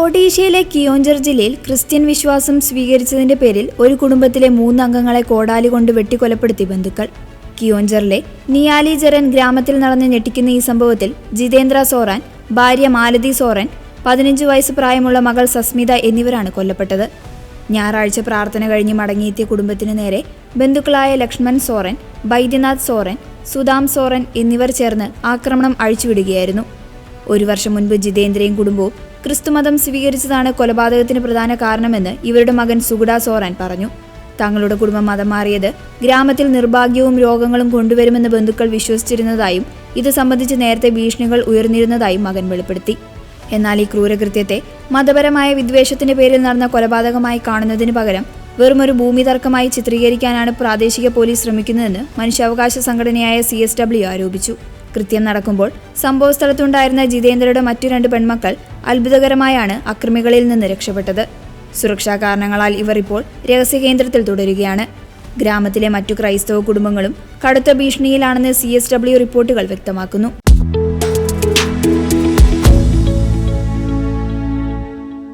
ഒഡീഷയിലെ കിയോഞ്ചർ ജില്ലയിൽ ക്രിസ്ത്യൻ വിശ്വാസം സ്വീകരിച്ചതിന്റെ പേരിൽ ഒരു കുടുംബത്തിലെ 3 അംഗങ്ങളെ കോടാലി കൊണ്ട് വെട്ടിക്കൊലപ്പെടുത്തി ബന്ധുക്കൾ. കിയോഞ്ചറിലെ നിയാലി ജരൻ ഗ്രാമത്തിൽ നടന്ന് ഞെട്ടിക്കുന്ന ഈ സംഭവത്തിൽ ജിതേന്ദ്ര സോറൻ, ഭാര്യ മാലതി സോറൻ, 15 വയസ്സ് പ്രായമുള്ള മകൾ സസ്മിത എന്നിവരാണ് കൊല്ലപ്പെട്ടത്. ഞായറാഴ്ച പ്രാർത്ഥന കഴിഞ്ഞ് മടങ്ങിയെത്തിയ കുടുംബത്തിന് നേരെ ബന്ധുക്കളായ ലക്ഷ്മൺ സോറൻ, ബൈദ്യനാഥ് സോറൻ, സുദാം സോറൻ എന്നിവർ ചേർന്ന് ആക്രമണം അഴിച്ചുവിടുകയായിരുന്നു. 1 വർഷം മുൻപ് ജിതേന്ദ്രയും കുടുംബവും ക്രിസ്തുമതം സ്വീകരിച്ചതാണ് കൊലപാതകത്തിന് പ്രധാന കാരണമെന്ന് ഇവരുടെ മകൻ സുഗുഡ സോറൻ പറഞ്ഞു. തങ്ങളുടെ കുടുംബം മതം മാറിയത് ഗ്രാമത്തിൽ നിർഭാഗ്യവും രോഗങ്ങളും കൊണ്ടുവരുമെന്ന് ബന്ധുക്കൾ വിശ്വസിച്ചിരുന്നതായും ഇത് സംബന്ധിച്ച് നേരത്തെ ഭീഷണികൾ ഉയർന്നിരുന്നതായും മകൻ വെളിപ്പെടുത്തി. എന്നാൽ ഈ ക്രൂരകൃത്യത്തെ മതപരമായ വിദ്വേഷത്തിന്റെ പേരിൽ നടന്ന കൊലപാതകമായി കാണുന്നതിന് പകരം വെറുമൊരു ഭൂമി തർക്കമായി ചിത്രീകരിക്കാനാണ് പ്രാദേശിക പോലീസ് ശ്രമിക്കുന്നതെന്ന് മനുഷ്യാവകാശ സംഘടനയായ CSW ആരോപിച്ചു. കൃത്യം നടക്കുമ്പോൾ സംഭവസ്ഥലത്തുണ്ടായിരുന്ന ജിതേന്ദ്രയുടെ മറ്റു 2 പെൺമക്കൾ അത്ഭുതകരമായാണ് അക്രമികളിൽ നിന്ന് രക്ഷപ്പെട്ടത്. സുരക്ഷാ കാരണങ്ങളാൽ ഇവർ ഇപ്പോൾ രഹസ്യകേന്ദ്രത്തിൽ തുടരുകയാണ്. ഗ്രാമത്തിലെ മറ്റു ക്രൈസ്തവ കുടുംബങ്ങളും കടുത്ത ഭീഷണിയിലാണെന്ന് CSW റിപ്പോർട്ടുകൾ വ്യക്തമാക്കുന്നു.